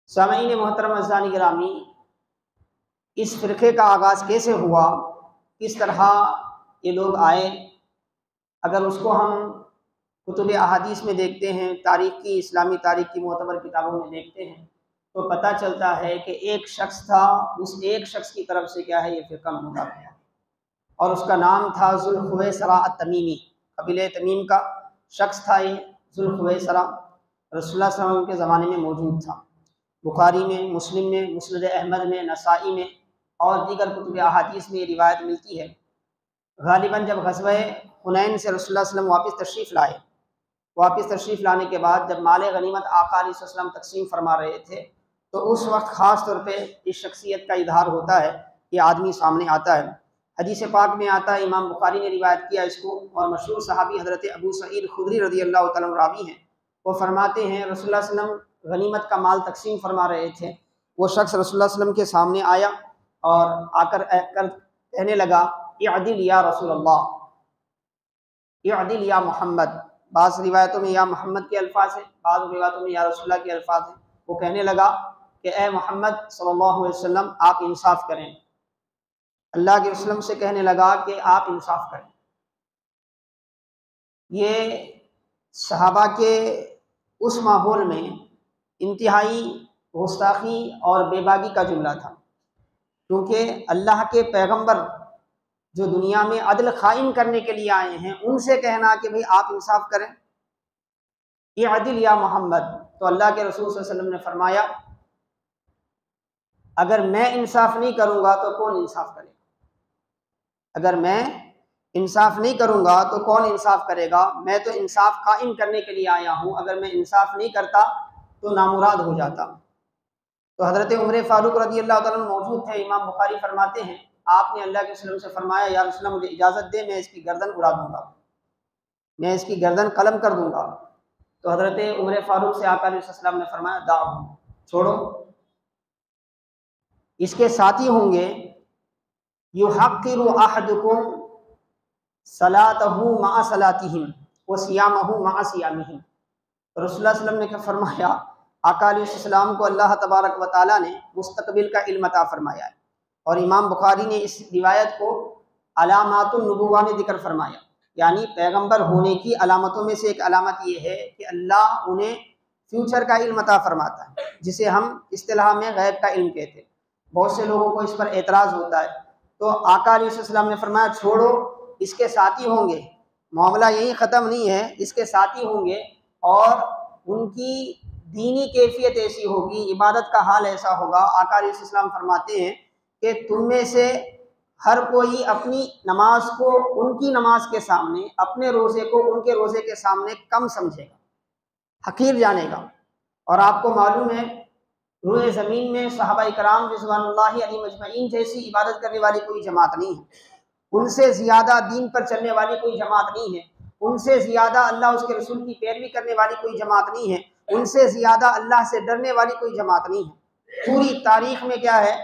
سامعین محترم اعزائے گرامی، اس فرقے کا آغاز کیسے ہوا، کس طرح یہ لوگ آئے؟ اگر اس کو ہم کتب احادیث میں دیکھتے ہیں، تاریخ کی، اسلامی تاریخ کی معتبر کتابوں میں دیکھتے ہیں، تو پتہ چلتا ہے کہ ایک شخص تھا، اس ایک شخص کی طرف سے کیا ہے یہ فرقہ منتخب ہوا، اور اس کا نام تھا ذوالخویسرہ التمیمی۔ قبیلہ تمیم کا شخص تھا یہ ذوالخویسرہ، رسول اللہ صلی اللہ علیہ وسلم کے زمانے میں موجود تھا۔ بخاری میں، مسلم میں، مسند احمد میں، نسائی میں اور دیگر کتب احادیث میں یہ روایت ملتی ہے۔ غالباً جب غزوہ حنین سے رسول اللہ صلی اللہ علیہ وسلم واپس تشریف لانے کے بعد جب مال غنیمت آقا علیہ السلام تقسیم فرما رہے تھے، تو اس وقت خاص طور پہ اس شخصیت کا اظہار ہوتا ہے، یہ آدمی سامنے آتا ہے۔ حدیث پاک میں آتا ہے، امام بخاری نے روایت کیا اس کو، اور مشہور صحابی حضرت ابو سعید خدری رضی اللہ تعالیٰ عنہ راوی ہیں، وہ فرماتے ہیں رسول اللہ صلی اللہ علیہ وسلم غنیمت کا مال تقسیم فرما رہے تھے، وہ شخص رسول اللہ صلی اللہ علیہ وسلم کے سامنے آیا اور آ کر کہنے لگا اعدل یا رسول اللہ، اعدل یا محمد۔ بعض روایتوں میں یا محمد کے الفاظ ہیں، بعض روایتوں میں یا رسول اللہ کے الفاظ ہیں۔ وہ کہنے لگا کہ اے محمد صلی اللہ علیہ وسلم آپ انصاف کریں، اللہ کے رسول سے کہنے لگا کہ آپ انصاف کریں۔ یہ صحابہ کے اس ماحول میں انتہائی گستاخی اور بے باکی کا جملہ تھا، کیونکہ اللہ کے پیغمبر جو دنیا میں عدل قائم کرنے کے لیے آئے ہیں، ان سے کہنا کہ بھئی آپ انصاف کریں، یہ عدل یا محمد۔ تو اللہ کے رسول صلی اللہ علیہ وسلم نے فرمایا اگر میں انصاف نہیں کروں گا تو کون انصاف کرے گا؟ اگر میں انصاف نہیں کروں گا تو کون انصاف کرے گا؟ میں تو انصاف قائم کرنے کے لیے آیا ہوں، اگر میں انصاف نہیں کرتا تو نامراد ہو جاتا۔ تو حضرت عمر فاروق رضی اللہ تعالیٰ عنہ موجود تھے۔ امام بخاری فرماتے ہیں آپ نے اللہ کے رسول سے فرمایا یا رسول اللہ مجھے اجازت دے، میں اس کی گردن اڑا دوں گا، میں اس کی گردن قلم کر دوں گا۔ تو حضرت عمر فاروق سے آقا علیہ السلام نے فرمایا دعو، چھوڑو، اس کے ساتھی ہوں گے یحقر احدکم صلاتہ مع صلاتہم وصیامہ مع صیامہم۔ تو رسول اللہ صلی اللہ علیہ وسلم نے کیا فرمایا؟ آقا علیہ السلام کو اللہ تبارک و تعالیٰ نے مستقبل کا علم عطا فرمایا ہے، اور امام بخاری نے اس روایت کو علامات النبوہ میں ذکر فرمایا، یعنی پیغمبر ہونے کی علامتوں میں سے ایک علامت یہ ہے کہ اللہ انہیں فیوچر کا علم عطا فرماتا ہے، جسے ہم اصطلاح میں غیب کا علم کہتے ہیں۔ بہت سے لوگوں کو اس پر اعتراض ہوتا ہے، تو آقا علیہ السلام نے فرمایا چھوڑو، اس کے ساتھی ہوں گے، معاملہ یہی ختم نہیں ہے، اس کے ساتھی ہوں گے، اور ان کی دینی کیفیت ایسی ہوگی، عبادت کا حال ایسا ہوگا۔ آقا علیہ السلام فرماتے ہیں کہ تم میں سے ہر کوئی اپنی نماز کو ان کی نماز کے سامنے، اپنے روزے کو ان کے روزے کے سامنے کم سمجھے گا، حقیر جانے گا۔ اور آپ کو معلوم ہے روئے زمین میں صحابہ کرام رضوان اللہ علیہم اجمعین جیسی عبادت کرنے والی کوئی جماعت نہیں ہے، ان سے زیادہ دین پر چلنے والی کوئی جماعت نہیں ہے، ان سے زیادہ اللہ اس کے رسول کی پیروی کرنے والی کوئی جماعت نہیں ہے، ان سے زیادہ اللہ سے ڈرنے والی کوئی جماعت نہیں ہے۔ پوری تاریخ میں کیا ہے،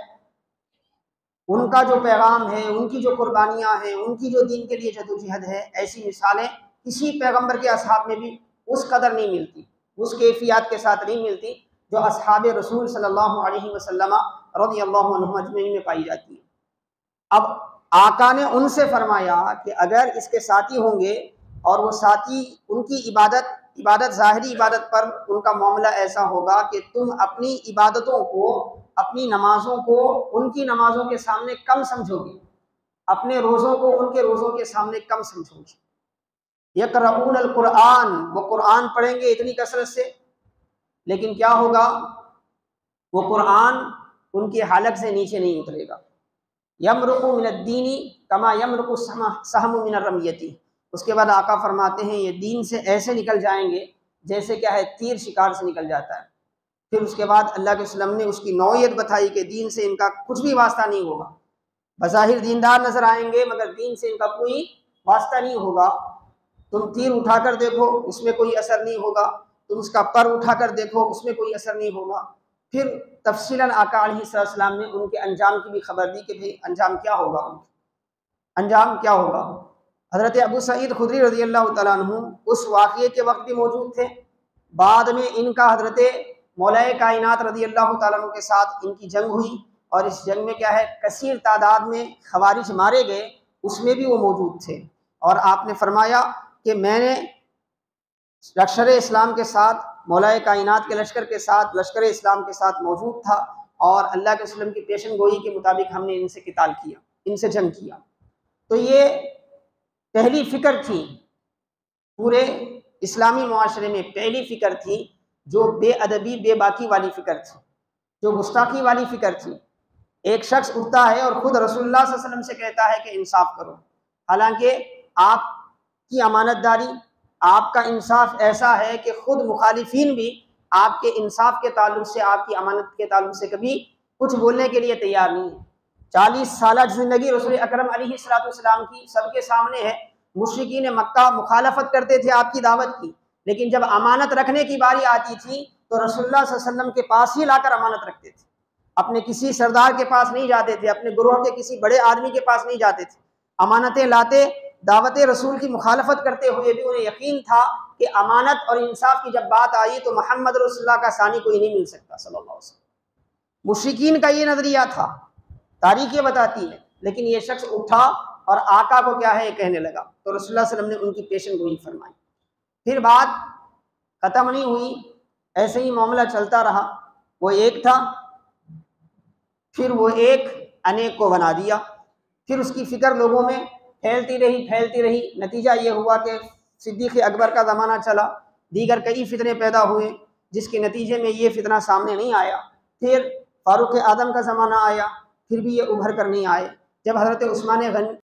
ان کا جو پیغام ہے، ان کی جو قربانیاں ہیں، ان کی جو دین کے لیے جدوجہد ہے، ایسی مثالیں کسی پیغمبر کے اصحاب میں بھی اس قدر نہیں ملتی، اس کیفیات کے ساتھ نہیں ملتی جو اصحاب رسول صلی اللہ علیہ وسلم رضی اللہ عنہم اجمعین میں پائی جاتی ہے۔ اب آقا نے ان سے فرمایا کہ اگر اس کے ساتھی ہوں گے اور وہ ساتھی ان کی عبادت ظاہری عبادت پر ان کا معاملہ ایسا ہوگا کہ تم اپنی عبادتوں کو، اپنی نمازوں کو ان کی نمازوں کے سامنے کم سمجھو گے، اپنے روزوں کو ان کے روزوں کے سامنے کم سمجھو گے۔ یقرؤون القرآن، وہ قرآن پڑھیں گے اتنی کثرت سے، لیکن کیا ہوگا، وہ قرآن ان کی حلق سے نیچے نہیں اترے گا۔ یمرق من الدین کما یمرق السہم من الرمیۃ۔ اس کے بعد آقا فرماتے ہیں یہ دین سے ایسے نکل جائیں گے جیسے کیا ہے تیر شکار سے نکل جاتا ہے۔ پھر اس کے بعد اللہ کے وسلم نے اس کی نوعیت بتائی کہ دین سے ان کا کچھ بھی واسطہ نہیں ہوگا، بظاہر دیندار نظر آئیں گے مگر دین سے ان کا کوئی واسطہ نہیں ہوگا۔ تم تیر اٹھا کر دیکھو اس میں کوئی اثر نہیں ہوگا، تم اس کا پر اٹھا کر دیکھو اس میں کوئی اثر نہیں ہوگا۔ پھر تفصیلاً آقا علیہ السلام نے ان کے انجام کی بھی خبر دی کہ بھئی انجام کیا ہوگا، انجام کیا ہوگا۔ حضرت ابو سعید خدری رضی اللہ تعالیٰ عنہ اس واقعے کے وقت بھی موجود تھے، بعد میں ان کا حضرت مولا کائنات رضی اللہ تعالیٰ عنہ کے ساتھ ان کی جنگ ہوئی، اور اس جنگ میں کیا ہے کثیر تعداد میں خوارج مارے گئے، اس میں بھی وہ موجود تھے۔ اور آپ نے فرمایا کہ میں نے لشکر اسلام کے ساتھ، مولا کائنات کے لشکر کے ساتھ، لشکر اسلام کے ساتھ موجود تھا، اور اللہ کے وسلم کی پیشن گوئی کے مطابق ہم نے ان سے قتال کیا، ان سے جنگ کیا۔ تو یہ پہلی فکر تھی پورے اسلامی معاشرے میں، پہلی فکر تھی جو بے ادبی بے باکی والی فکر تھی، جو گستاخی والی فکر تھی۔ ایک شخص اٹھتا ہے اور خود رسول اللہ صلی اللہ علیہ وسلم سے کہتا ہے کہ انصاف کرو، حالانکہ آپ کی امانت داری، آپ کا انصاف ایسا ہے کہ خود مخالفین بھی آپ کے انصاف کے تعلق سے، آپ کی امانت کے تعلق سے کبھی کچھ بولنے کے لیے تیار نہیں ہے۔ 40 سالہ زندگی رسول اکرم علیہ السلام کی سب کے سامنے ہے، مشرکین مکہ مخالفت کرتے تھے آپ کی دعوت کی، لیکن جب امانت رکھنے کی باری آتی تھی تو رسول اللہ صلی اللہ علیہ وسلم کے پاس ہی لا کر امانت رکھتے تھے، اپنے کسی سردار کے پاس نہیں جاتے تھے، اپنے گروہ کے کسی بڑے آدمی کے پاس نہیں جاتے تھے، امانتیں لاتے، دعوت رسول کی مخالفت کرتے ہوئے بھی انہیں یقین تھا کہ امانت اور انصاف کی جب بات آئی تو محمد رسول اللہ کا ثانی کوئی نہیں مل سکتا صلی اللہ علیہ وسلم۔ مشرکین کا یہ نظریہ تھا، تاریخ یہ بتاتی ہے، لیکن یہ شخص اٹھا اور آقا کو کیا ہے کہنے لگا، تو رسول اللہ صلی اللہ علیہ وسلم نے ان کی پیشن گوئی فرمائی۔ پھر بات ختم نہیں ہوئی، ایسے ہی معاملہ چلتا رہا، وہ ایک تھا، پھر وہ ایک انیک کو بنا دیا، پھر اس کی فکر لوگوں میں پھیلتی رہی، نتیجہ یہ ہوا کہ صدیق اکبر کا زمانہ چلا، دیگر کئی فتنے پیدا ہوئے، جس کے نتیجے میں یہ فتنہ سامنے نہیں آیا۔ پھر فاروق اعظم کا زمانہ آیا، پھر بھی یہ ابھر کر نہیں آئے۔ جب حضرت عثمان غنی